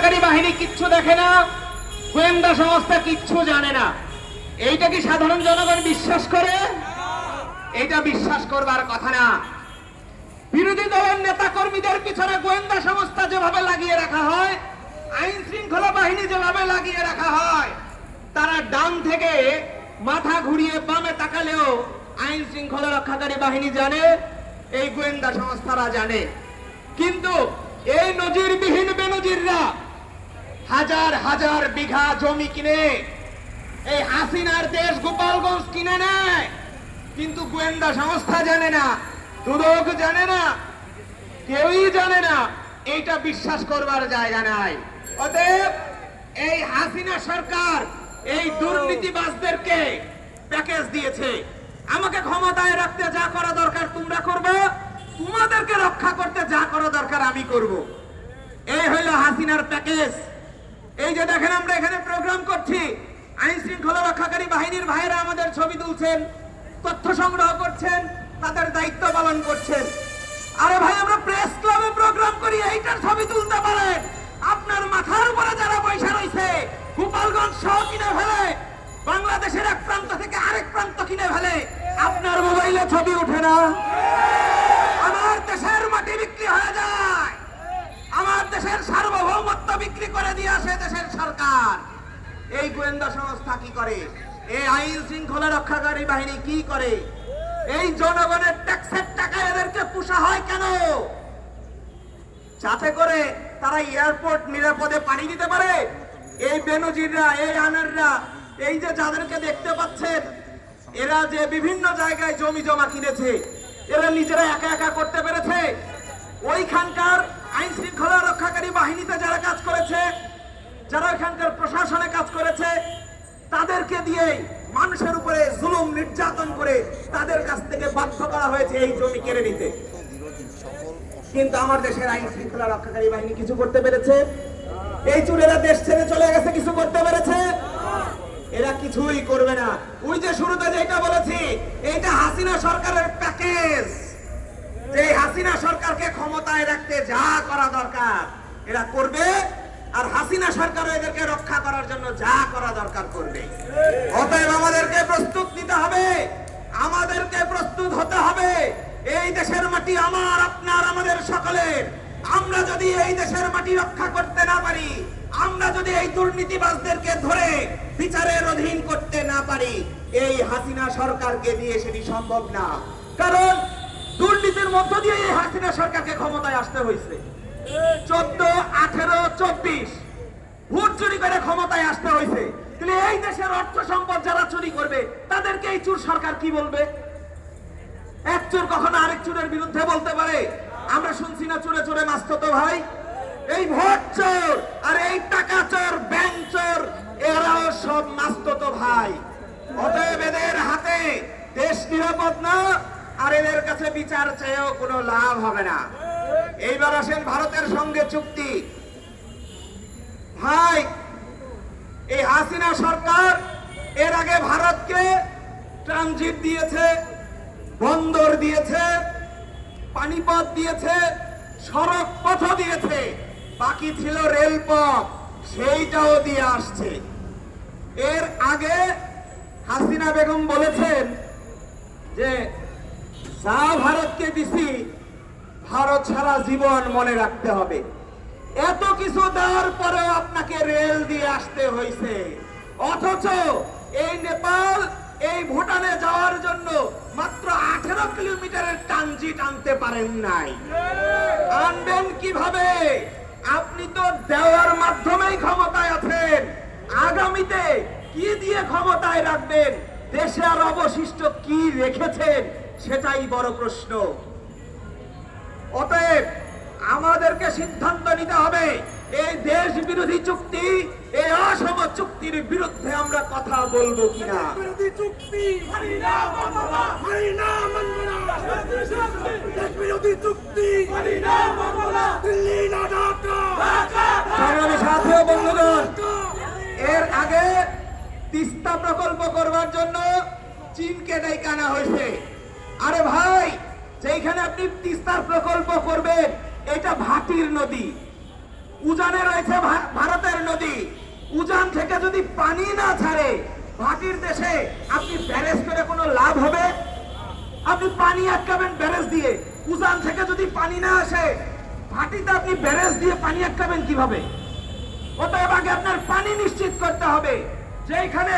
রক্ষাকারী বাহিনী কিচ্ছু দেখে না, গোয়েন্দা সংস্থা কিচ্ছু জানে না। এইটা কি সাধারণ জনগণ বিশ্বাস করে? এইটা বিশ্বাস করবার কথা না। বিরোধী দলের নেতা কর্মীদের পিছনে গোয়েন্দা সংস্থা যেভাবে লাগিয়ে রাখা হয়, আইন শৃঙ্খলা বাহিনী যেভাবে লাগিয়ে রাখা হয়, তারা ডান থেকে মাথা ঘুরিয়ে বামে তাকালেও আইন শৃঙ্খলা রক্ষাকারী বাহিনী জানে, এই গোয়েন্দা সংস্থারা জানে। কিন্তু এই নজিরবিহীন বেনজিররা হাজার হাজার বিঘা জমি কিনে এই হাসিনার দেশ গোপালগঞ্জ কিনে নেয়, কিন্তু গোয়েন্দা সংস্থা জানে না, দুদক জানে না, কেউই জানে না। এইটা বিশ্বাস করবার জায়গা নাই। অতএব এই হাসিনা সরকার এই দুর্নীতিবাজদেরকে প্যাকেজ দিয়েছে। আমাকে ক্ষমতায় রাখতে যা করা দরকার তোমরা করবে, তোমাদেরকে রক্ষা করতে যা করা দরকার আমি করব। এই হইল হাসিনার প্যাকেজ। এই যে দেখেন আমরা এখানে প্রোগ্রাম করছি, আইন শৃঙ্খলা রক্ষাকারী বাহিনীর ভাইয়েরা আমাদের ছবি তুলছেন, তথ্য সংগ্রহ করছেন, তাদের দায়িত্ব পালন করছেন। আরে ভাই, আমরা প্রেস ক্লাবে প্রোগ্রাম করি, এইটার ছবি তুলতে পারেন। আপনার মাথার উপরে যারা পয়সা রয়েছে, গোপালগঞ্জ সহ কিনে ফেলে, বাংলাদেশের এক প্রান্ত থেকে আরেক প্রান্ত কিনে ফেলে, আপনার মোবাইলে ছবি ওঠে না? আমার দেশের মাটি বিক্রি হয়ে যায়, আমার দেশের সার্বভৌমত্ব বিক্রি করে দিয়ে আসে দেশের সরকার। এই গোয়েন্দা সংস্থা কি করে? এই আইন শৃঙ্খলা রক্ষাকারী বাহিনী কি করে? এই জনগণের ট্যাক্সের টাকা এদেরকে পোষা হয় কেন? যাতে করে তারা এয়ারপোর্ট নিরাপদে পানি দিতে পারে। এই বেনজিররা, এই আনাররা, এই যে যাদেরকে দেখতে পাচ্ছেন, এরা যে বিভিন্ন জায়গায় জমি জমা কিনেছে, এরা নিজেরা একা একা করতে পেরেছে? ওইখানকার আইন শৃঙ্খলা রক্ষাকারী বাহিনীতে যারা কাজ করেছে, যারা ওইখানকার প্রশাসনে কাজ করেছে, তাদেরকে দিয়ে মানুষের উপরে জুলুম নির্যাতন করে তাদের কাছ থেকে বাধ্য করা হয়েছে এই জমি কেড়ে নিতে। কিন্তু আমার দেশের আইন শৃঙ্খলা রক্ষাকারী বাহিনী কিছু করতে পেরেছে? এই চুরেরা দেশ ছেড়ে চলে গেছে, কিছু করতে পেরেছে? এরা কিছুই করবে না। ওই যে শুরুতে যেটা বলেছি, এইটা হাসিনা সরকারের প্যাকেজ। যে হাসিনা সরকারকে ক্ষমতায় রাখতে যা করা দরকার এরা করবে, আর হাসিনা সরকার এদেরকে রক্ষা করার জন্য যা করা দরকার করবে। অতএব আমাদেরকে প্রস্তুত নিতে হবে, আমাদেরকে প্রস্তুত হতে হবে। এই দেশের মাটি আমার, আপনার, আমাদের সকলের। আমরা যদি এই দেশের মাটি রক্ষা করতে না পারি, আমরা যদি এই দুর্নীতিবাজদেরকে ধরে বিচারের অধীন করতে না পারি, এই হাসিনা সরকারকে দিয়ে সেটি সম্ভব না। কারণ দুর্নীতির মধ্য দিয়ে এই হাসিনা সরকারকে ক্ষমতায় আসতে হয়েছে। 14, 18, 24 ভোট চুরি করে ক্ষমতায় আসতে হয়েছে। তাহলে এই দেশের অর্থ সম্পদ যারা চুরি করবে, তাদেরকে এই চোর সরকার কি বলবে? এক চোর কখনো আরেক চোরের বিরুদ্ধে বলতে পারে? আমরা শুনছি না চোরে চোরে মাসতো ভাই। এই ভোট চোর আর এই টাকা চোর, ব্যাংক চোর, এরাও সব মাসতো ভাই। অতএব এদের হাতে দেশ নিরাপদ না, আর এদের কাছে বিচার চেয়েও কোনো লাভ হবে না। এইবার আসেন ভারতের সঙ্গে চুক্তি। ভাই, এই হাসিনা সরকার এর আগে ভারতকে ট্রানজিট দিয়েছে, বন্দর দিয়েছে, পানিপথ দিয়েছে, সড়ক পথ দিয়েছে, বাকি ছিল রেলপথ, সেইটাও দিয়ে আসছে। এর আগে হাসিনা বেগম বলেছেন যে যা ভারতকে দিছি ভারত সারা জীবন মনে রাখতে হবে। এত কিছু দেওয়ার পরেও আপনাকে রেল দিয়ে আসতে হয়েছে, অথচ এই নেপাল, এই ভুটানে যাওয়ার জন্য মাত্র 18 কিলোমিটারের ট্রানজিট আনতে পারেন নাই। আনবেন কিভাবে? আপনি তো দেওয়ার মাধ্যমেই ক্ষমতায় আছেন, আগামীতে কি দিয়ে ক্ষমতায় রাখবেন? দেশে আর অবশিষ্ট কি রেখেছেন সেটাই বড় প্রশ্ন। অতএব আমাদেরকে সিদ্ধান্ত নিতে হবে, এই দেশ বিরোধী চুক্তি, এই অসম চুক্তির বিরুদ্ধে আমরা কথা বলবো কিনা। বন্ধুগণ, এর আগে তিস্তা প্রকল্প করবার জন্য চীনকে ডেকে আনা হয়েছে। আরে ভাই, যেখানে আপনি তিস্তার প্রকল্প করবেন, এটা ভাটির নদী, উজানে রয়েছে নদী উজান থেকে যদি পানি না ছাড়ে, ভাটির দেশে আপনি ব্যারেজ করে কোনো লাভ হবে? আপনি পানি আটকাবেন ব্যারেজ দিয়ে, উজান থেকে যদি পানি না আসে, ভাটিতে আপনি ব্যারেজ দিয়ে পানি আটকাবেন কিভাবে? অতএব আগে আপনার পানি নিশ্চিত করতে হবে। যেখানে